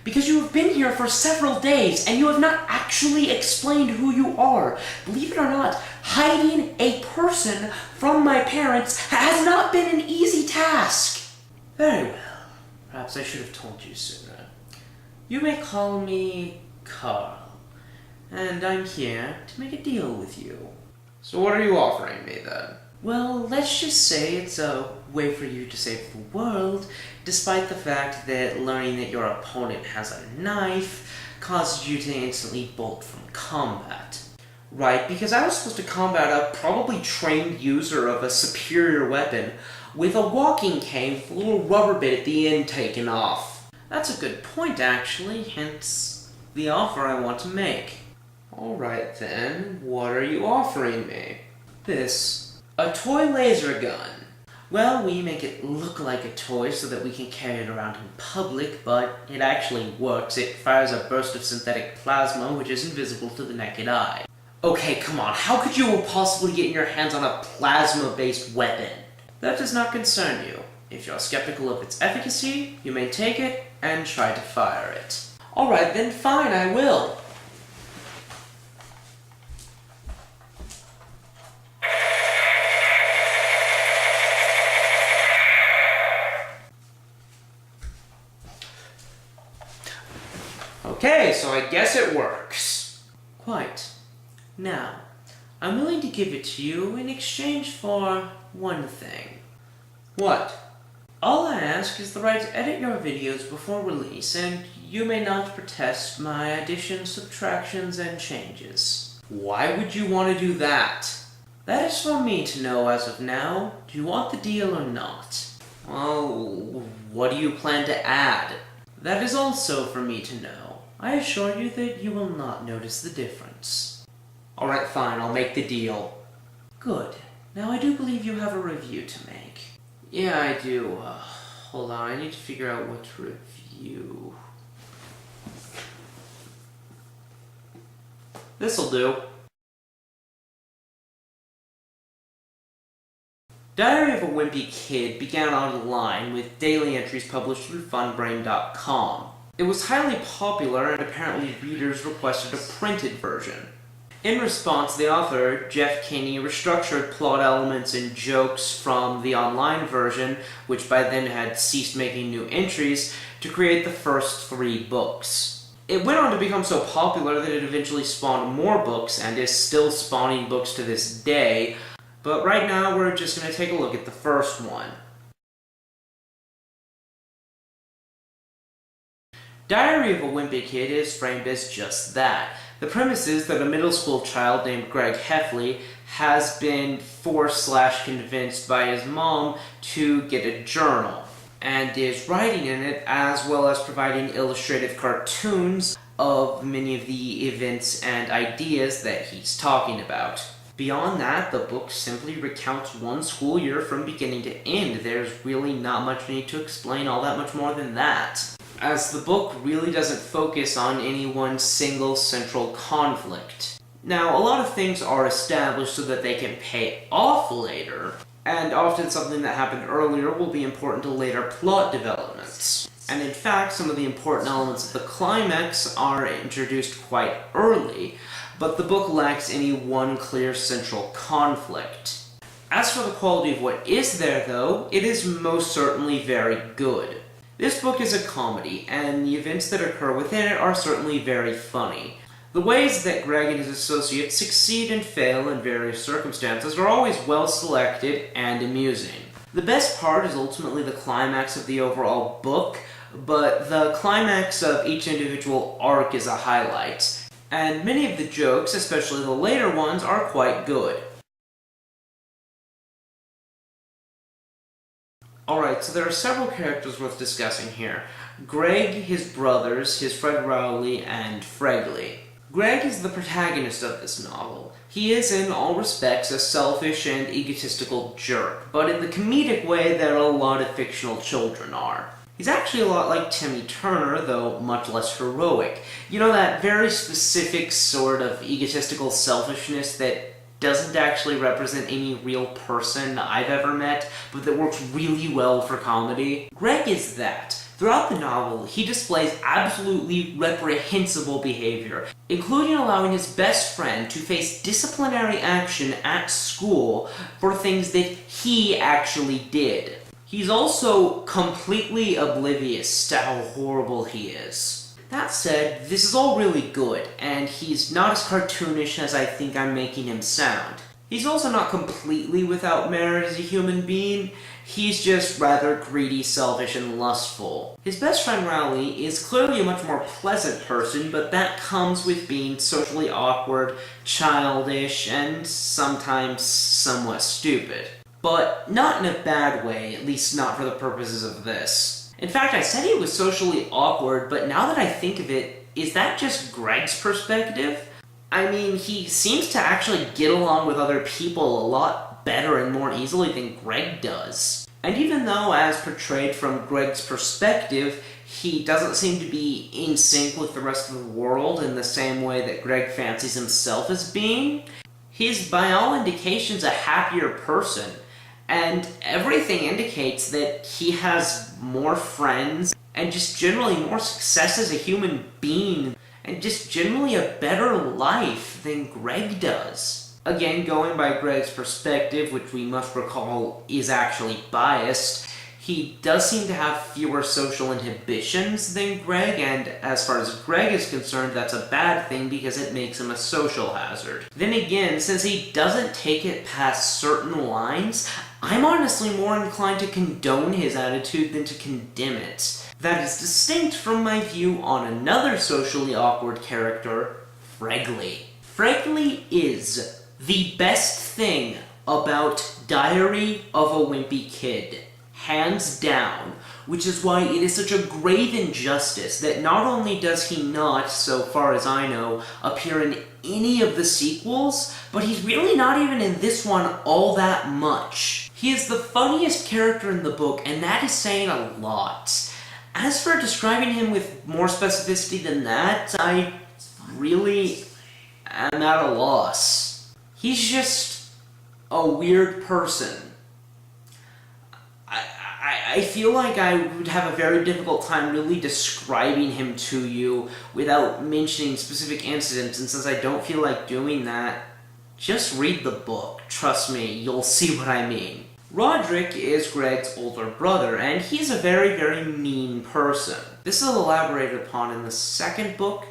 Because you have been here for several days, and you have not actually explained who you are. Believe it or not, hiding a person from my parents has not been an easy task. Very well. Perhaps I should have told you sooner. You may call me Carl, and I'm here to make a deal with you. So what are you offering me, then? Well, let's just say it's a way for you to save the world, despite the fact that learning that your opponent has a knife causes you to instantly bolt from combat. Right, because I was supposed to combat a probably trained user of a superior weapon with a walking cane with a little rubber bit at the end taken off. That's a good point, actually, hence the offer I want to make. Alright then, what are you offering me? This. A toy laser gun. Well, we make it look like a toy so that we can carry it around in public, but it actually works. It fires a burst of synthetic plasma, which is invisible to the naked eye. Okay, come on, how could you possibly get your hands on a plasma-based weapon? That does not concern you. If you're skeptical of its efficacy, you may take it and try to fire it. Alright, then fine, I will. Okay, so I guess it works. Quite. Now, I'm willing to give it to you in exchange for one thing. What? All I ask is the right to edit your videos before release, and you may not protest my additions, subtractions, and changes. Why would you want to do that? That is for me to know as of now. Do you want the deal or not? Well, what do you plan to add? That is also for me to know. I assure you that you will not notice the difference. Alright, fine, I'll make the deal. Good. Now I do believe you have a review to make. Yeah, I do. Hold on, I need to figure out what to review. This'll do. Diary of a Wimpy Kid began online with daily entries published through funbrain.com. It was highly popular, and apparently readers requested a printed version. In response, the author, Jeff Kinney, restructured plot elements and jokes from the online version, which by then had ceased making new entries, to create the first 3 books. It went on to become so popular that it eventually spawned more books, and is still spawning books to this day, but right now we're just going to take a look at the first one. Diary of a Wimpy Kid is framed as just that. The premise is that a middle school child named Greg Heffley has been forced/convinced by his mom to get a journal, and is writing in it as well as providing illustrative cartoons of many of the events and ideas that he's talking about. Beyond that, the book simply recounts one school year from beginning to end. There's really not much need to explain all that much more than that, as the book really doesn't focus on any one single central conflict. Now, a lot of things are established so that they can pay off later, and often something that happened earlier will be important to later plot developments. And in fact, some of the important elements of the climax are introduced quite early, but the book lacks any one clear central conflict. As for the quality of what is there, though, it is most certainly very good. This book is a comedy, and the events that occur within it are certainly very funny. The ways that Greg and his associates succeed and fail in various circumstances are always well selected and amusing. The best part is ultimately the climax of the overall book, but the climax of each individual arc is a highlight, and many of the jokes, especially the later ones, are quite good. Alright, so there are several characters worth discussing here. Greg, his brothers, his Fred Rowley, and Fregley. Greg is the protagonist of this novel. He is, in all respects, a selfish and egotistical jerk, but in the comedic way that a lot of fictional children are. He's actually a lot like Timmy Turner, though much less heroic. You know, that very specific sort of egotistical selfishness that doesn't actually represent any real person I've ever met, but that works really well for comedy? Greg is that. Throughout the novel, he displays absolutely reprehensible behavior, including allowing his best friend to face disciplinary action at school for things that he actually did. He's also completely oblivious to how horrible he is. That said, this is all really good, and he's not as cartoonish as I think I'm making him sound. He's also not completely without merit as a human being. He's just rather greedy, selfish, and lustful. His best friend Rowley is clearly a much more pleasant person, but that comes with being socially awkward, childish, and sometimes somewhat stupid. But not in a bad way, at least not for the purposes of this. In fact, I said he was socially awkward, but now that I think of it, is that just Greg's perspective? I mean, he seems to actually get along with other people a lot better and more easily than Greg does. And even though, as portrayed from Greg's perspective, he doesn't seem to be in sync with the rest of the world in the same way that Greg fancies himself as being, he's by all indications a happier person. And everything indicates that he has more friends and just generally more success as a human being and just generally a better life than Greg does. Again, going by Greg's perspective, which we must recall is actually biased, he does seem to have fewer social inhibitions than Greg, and as far as Greg is concerned, that's a bad thing because it makes him a social hazard. Then again, since he doesn't take it past certain lines, I'm honestly more inclined to condone his attitude than to condemn it. That is distinct from my view on another socially awkward character, Fregley. Fregley is the best thing about Diary of a Wimpy Kid, hands down, which is why it is such a grave injustice that not only does he not, so far as I know, appear in any of the sequels, but he's really not even in this one all that much. He is the funniest character in the book, and that is saying a lot. As for describing him with more specificity than that, I really am at a loss. He's just a weird person. I feel like I would have a very difficult time really describing him to you without mentioning specific incidents, and since I don't feel like doing that, just read the book. Trust me, you'll see what I mean. Roderick is Greg's older brother, and he's a very, very mean person. This is elaborated upon in the second book,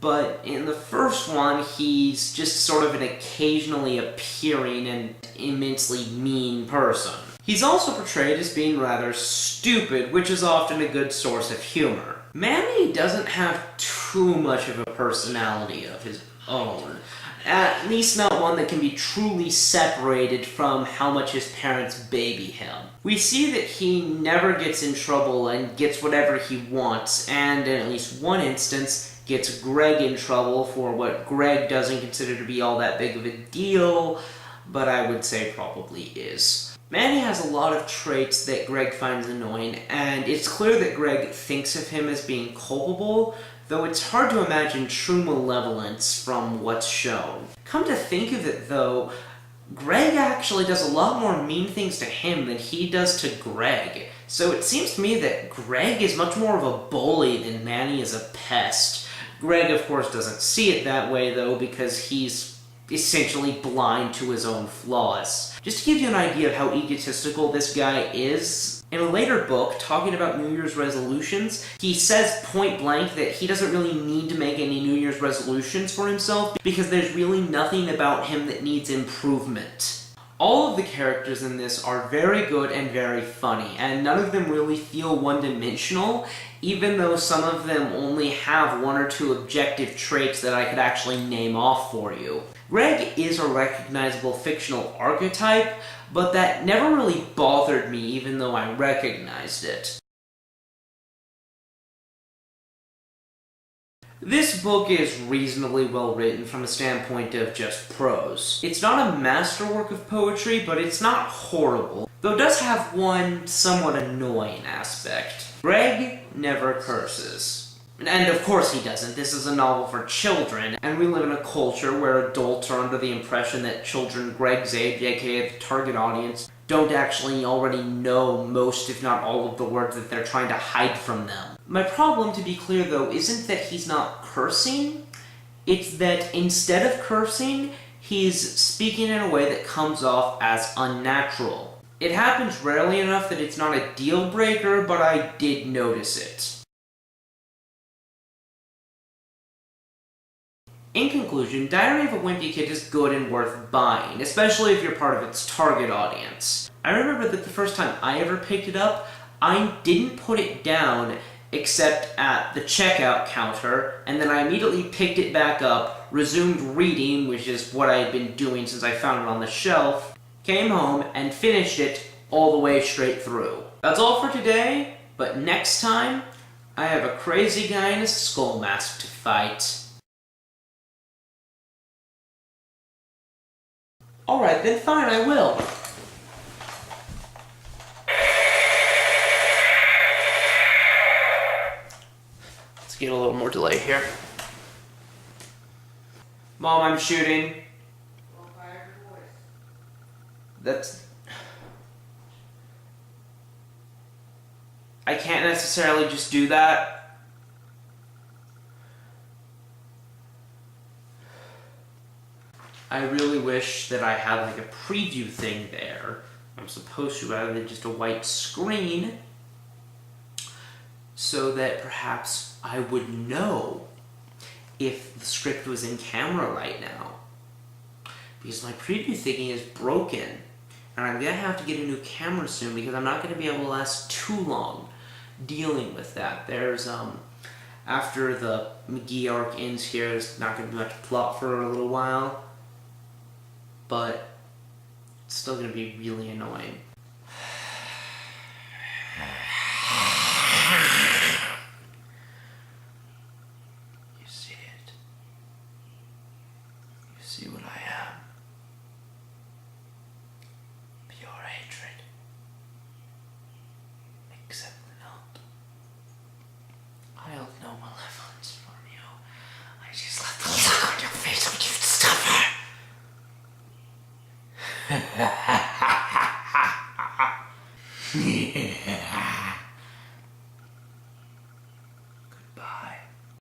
but in the first one, he's just sort of an occasionally appearing and immensely mean person. He's also portrayed as being rather stupid, which is often a good source of humor. Manny doesn't have too much of a personality of his own. At least not one that can be truly separated from how much his parents baby him. We see that he never gets in trouble and gets whatever he wants, and in at least one instance, gets Greg in trouble for what Greg doesn't consider to be all that big of a deal, but I would say probably is. Manny has a lot of traits that Greg finds annoying, and it's clear that Greg thinks of him as being culpable, though it's hard to imagine true malevolence from what's shown. Come to think of it, though, Greg actually does a lot more mean things to him than he does to Greg, so it seems to me that Greg is much more of a bully than Manny is a pest. Greg, of course, doesn't see it that way, though, because he's essentially blind to his own flaws. Just to give you an idea of how egotistical this guy is, in a later book, talking about New Year's resolutions, he says point blank that he doesn't really need to make any New Year's resolutions for himself because there's really nothing about him that needs improvement. All of the characters in this are very good and very funny, and none of them really feel one-dimensional, even though some of them only have one or two objective traits that I could actually name off for you. Greg is a recognizable fictional archetype, but that never really bothered me even though I recognized it. This book is reasonably well written from a standpoint of just prose. It's not a masterwork of poetry, but it's not horrible, though it does have one somewhat annoying aspect. Greg never curses. And of course he doesn't. This is a novel for children, and we live in a culture where adults are under the impression that children Greg's age, aka the target audience, don't actually already know most, if not all, of the words that they're trying to hide from them. My problem, to be clear though, isn't that he's not cursing, it's that instead of cursing, he's speaking in a way that comes off as unnatural. It happens rarely enough that it's not a deal breaker, but I did notice it. In conclusion, Diary of a Wimpy Kid is good and worth buying, especially if you're part of its target audience. I remember that the first time I ever picked it up, I didn't put it down except at the checkout counter, and then I immediately picked it back up, resumed reading, which is what I had been doing since I found it on the shelf, came home, and finished it all the way straight through. That's all for today, but next time, I have a crazy guy in a skull mask to fight. Alright, then fine, I will. Let's get a little more delay here. Mom, I'm shooting. That's... I can't necessarily just do that. I really wish that I had like a preview thing there. I'm supposed to, rather than just a white screen, so that perhaps I would know if the script was in camera right now. Because my preview thingy is broken, and I'm gonna have to get a new camera soon because I'm not gonna be able to last too long dealing with that. There's, after the McGee arc ends here, there's not gonna be much plot for a little while. But it's still going to be really annoying. You see it. You see what I am. Pure hatred. Except not. I hold no malevolence from you. I just let the look on your face when you suffer. Ha ha ha ha ha!